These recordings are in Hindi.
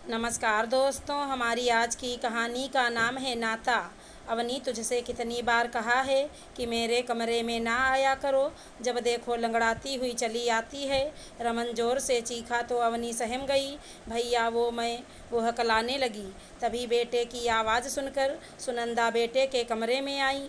नमस्कार दोस्तों, हमारी आज की कहानी का नाम है नाता। अवनी, तुझसे कितनी बार कहा है कि मेरे कमरे में ना आया करो, जब देखो लंगड़ाती हुई चली आती है। रमन जोर से चीखा तो अवनी सहम गई। भैया वो हकलाने लगी। तभी बेटे की आवाज़ सुनकर सुनंदा बेटे के कमरे में आई।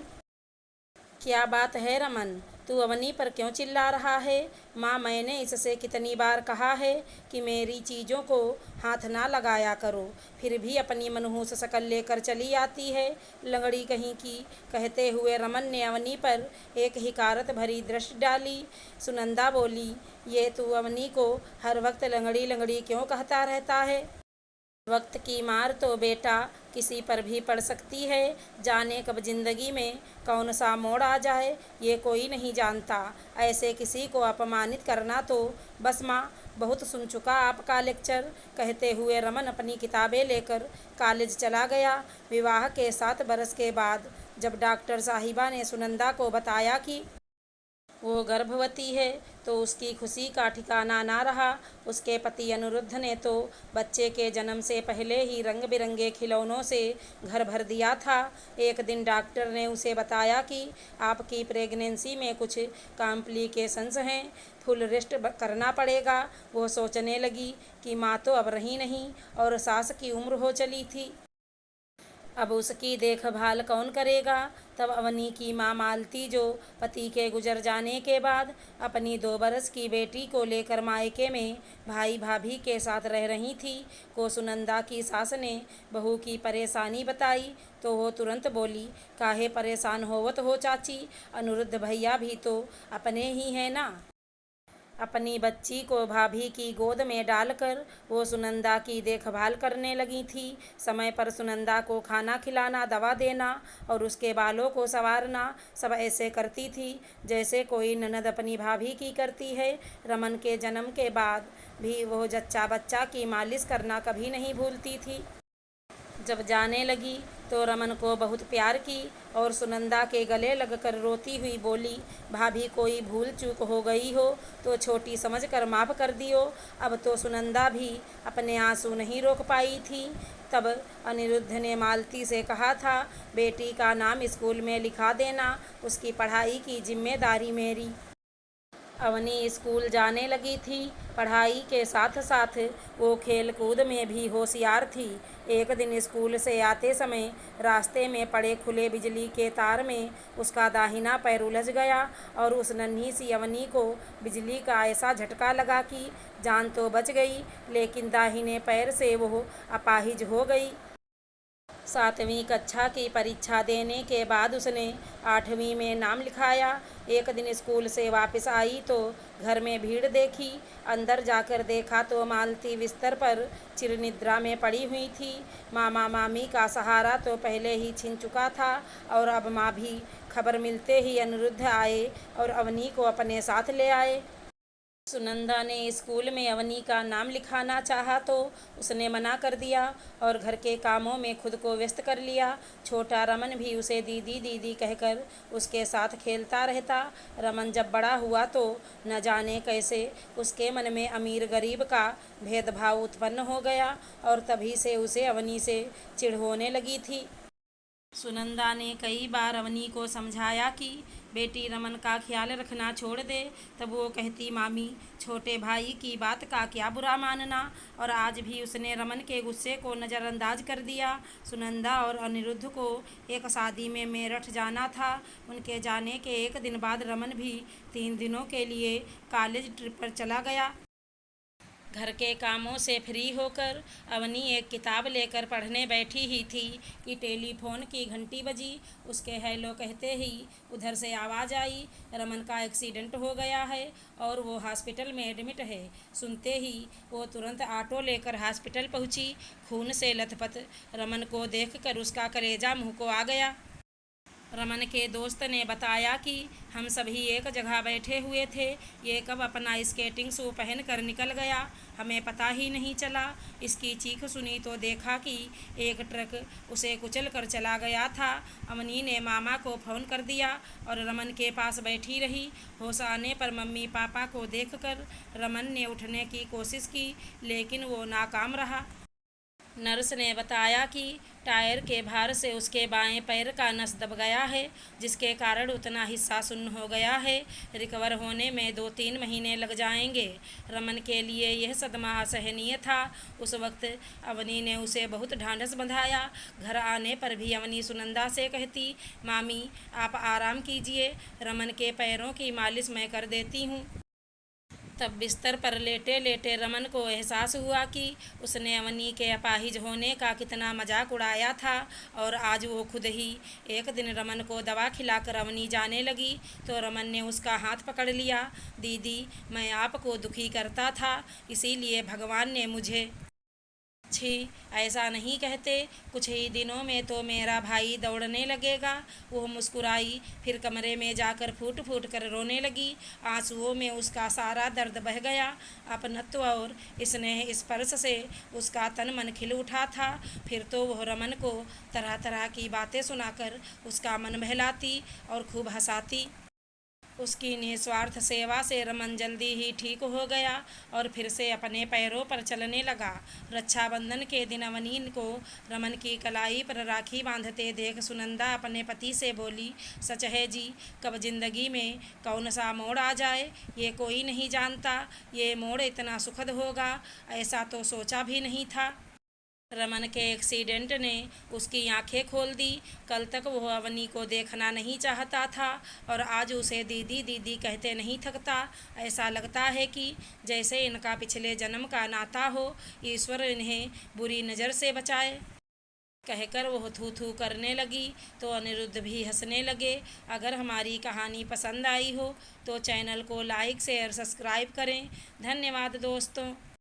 क्या बात है रमन, तू अवनी पर क्यों चिल्ला रहा है? माँ, मैंने इससे कितनी बार कहा है कि मेरी चीज़ों को हाथ ना लगाया करो, फिर भी अपनी मनहूस शक्ल लेकर चली आती है, लंगड़ी कहीं की। कहते हुए रमन ने अवनी पर एक हिकारत भरी दृष्टि डाली। सुनंदा बोली, ये तू अवनी को हर वक्त लंगड़ी लंगड़ी क्यों कहता रहता है? वक्त की मार तो बेटा किसी पर भी पड़ सकती है। जाने कब जिंदगी में कौन सा मोड़ आ जाए, ये कोई नहीं जानता। ऐसे किसी को अपमानित करना तो बस माँ, बहुत सुन चुका आपका लेक्चर। कहते हुए रमन अपनी किताबें लेकर कॉलेज चला गया। विवाह के 7 बरस के बाद जब डॉक्टर साहिबा ने सुनंदा को बताया कि वो गर्भवती है, तो उसकी खुशी का ठिकाना ना रहा। उसके पति अनिरुद्ध ने तो बच्चे के जन्म से पहले ही रंग बिरंगे खिलौनों से घर भर दिया था। एक दिन डॉक्टर ने उसे बताया कि आपकी प्रेगनेंसी में कुछ कॉम्प्लिकेशंस हैं, फुल रेस्ट करना पड़ेगा। वो सोचने लगी कि माँ तो अब रही नहीं और सास की उम्र हो चली थी। अब उसकी देखभाल कौन करेगा? तब अवनी की माँ मालती, जो पति के गुजर जाने के बाद अपनी 2 बरस की बेटी को लेकर मायके में भाई भाभी के साथ रह रही थी, को सुनंदा की सास ने बहू की परेशानी बताई तो वो तुरंत बोली, काहे परेशान होवत हो चाची, अनिरुद्ध भैया भी तो अपने ही हैं ना। अपनी बच्ची को भाभी की गोद में डालकर वो सुनंदा की देखभाल करने लगी थी। समय पर सुनंदा को खाना खिलाना, दवा देना और उसके बालों को संवारना सब ऐसे करती थी जैसे कोई ननद अपनी भाभी की करती है। रमन के जन्म के बाद भी वो जच्चा बच्चा की मालिश करना कभी नहीं भूलती थी। जब जाने लगी तो रमन को बहुत प्यार की और सुनंदा के गले लगकर रोती हुई बोली, भाभी कोई भूल चूक हो गई हो तो छोटी समझकर माफ़ कर दियो। अब तो सुनंदा भी अपने आंसू नहीं रोक पाई थी। तब अनिरुद्ध ने मालती से कहा था, बेटी का नाम स्कूल में लिखा देना, उसकी पढ़ाई की जिम्मेदारी मेरी। अवनी स्कूल जाने लगी थी। पढ़ाई के साथ साथ वो खेल कूद में भी होशियार थी। एक दिन स्कूल से आते समय रास्ते में पड़े खुले बिजली के तार में उसका दाहिना पैर उलझ गया और उस नन्ही सी अवनी को बिजली का ऐसा झटका लगा कि जान तो बच गई, लेकिन दाहिने पैर से वो अपाहिज हो गई। 7वीं कक्षा की परीक्षा देने के बाद उसने 8वीं में नाम लिखाया। एक दिन स्कूल से वापस आई तो घर में भीड़ देखी। अंदर जाकर देखा तो मालती बिस्तर पर चिरनिद्रा में पड़ी हुई थी। मामा मामी का सहारा तो पहले ही छिन चुका था और अब माँ भी। खबर मिलते ही अनिरुद्ध आए और अवनी को अपने साथ ले आए। सुनंदा ने स्कूल में अवनी का नाम लिखाना चाहा तो उसने मना कर दिया और घर के कामों में खुद को व्यस्त कर लिया। छोटा रमन भी उसे दीदी दीदी कहकर उसके साथ खेलता रहता। रमन जब बड़ा हुआ तो न जाने कैसे उसके मन में अमीर गरीब का भेदभाव उत्पन्न हो गया और तभी से उसे अवनी से चिढ़ होने लगी थी। सुनंदा ने कई बार अवनी को समझाया कि बेटी रमन का ख्याल रखना छोड़ दे, तब वो कहती, मामी, छोटे भाई की बात का क्या बुरा मानना। और आज भी उसने रमन के गुस्से को नज़रअंदाज कर दिया। सुनंदा और अनिरुद्ध को एक शादी में मेरठ जाना था। उनके जाने के एक दिन बाद रमन भी 3 दिनों के लिए कॉलेज ट्रिप पर चला गया। घर के कामों से फ्री होकर अवनी एक किताब लेकर पढ़ने बैठी ही थी कि टेलीफोन की घंटी बजी। उसके हेलो कहते ही उधर से आवाज़ आई, रमन का एक्सीडेंट हो गया है और वो हॉस्पिटल में एडमिट है। सुनते ही वो तुरंत ऑटो लेकर हॉस्पिटल पहुंची। खून से लथपथ रमन को देखकर उसका कलेजा मुंह को आ गया। रमन के दोस्त ने बताया कि हम सभी एक जगह बैठे हुए थे, ये कब अपना स्केटिंग शू पहन कर निकल गया, हमें पता ही नहीं चला। इसकी चीख सुनी तो देखा कि एक ट्रक उसे कुचल कर चला गया था। अवनी ने मामा को फ़ोन कर दिया और रमन के पास बैठी रही। होश आने पर मम्मी पापा को देखकर रमन ने उठने की कोशिश की, लेकिन वो नाकाम रहा। नर्स ने बताया कि टायर के भार से उसके बाएं पैर का नस दब गया है, जिसके कारण उतना हिस्सा सुन्न हो गया है। रिकवर होने में 2-3 महीने लग जाएंगे। रमन के लिए यह सदमा असहनीय था। उस वक्त अवनी ने उसे बहुत ढांढस बंधाया। घर आने पर भी अवनी सुनंदा से कहती, मामी आप आराम कीजिए, रमन के पैरों की मालिश मैं कर देती हूँ। तब बिस्तर पर लेटे लेटे रमन को एहसास हुआ कि उसने अवनी के अपाहिज होने का कितना मजाक उड़ाया था, और आज वो खुद ही। एक दिन रमन को दवा खिलाकर अवनी जाने लगी तो रमन ने उसका हाथ पकड़ लिया। दीदी, मैं आपको दुखी करता था, इसीलिए भगवान ने मुझे। छी, ऐसा नहीं कहते, कुछ ही दिनों में तो मेरा भाई दौड़ने लगेगा। वो मुस्कुराई, फिर कमरे में जाकर फूट फूट कर रोने लगी। आंसुओं में उसका सारा दर्द बह गया। अपनत्व और स्नेह स्पर्श से उसका तन मन खिल उठा था। फिर तो वह रमन को तरह तरह की बातें सुनाकर उसका मन बहलाती और खूब हंसाती। उसकी निस्वार्थ सेवा से रमन जल्दी ही ठीक हो गया और फिर से अपने पैरों पर चलने लगा। रक्षाबंधन के दिन अवनी को रमन की कलाई पर राखी बांधते देख सुनंदा अपने पति से बोली, सच है जी, कब जिंदगी में कौन सा मोड़ आ जाए ये कोई नहीं जानता। ये मोड़ इतना सुखद होगा ऐसा तो सोचा भी नहीं था। रमन के एक्सीडेंट ने उसकी आंखें खोल दी। कल तक वह अवनी को देखना नहीं चाहता था और आज उसे दीदी दीदी कहते नहीं थकता। ऐसा लगता है कि जैसे इनका पिछले जन्म का नाता हो। ईश्वर इन्हें बुरी नज़र से बचाए। कहकर वह थू थू करने लगी तो अनिरुद्ध भी हंसने लगे। अगर हमारी कहानी पसंद आई हो तो चैनल को लाइक शेयर सब्सक्राइब करें। धन्यवाद दोस्तों।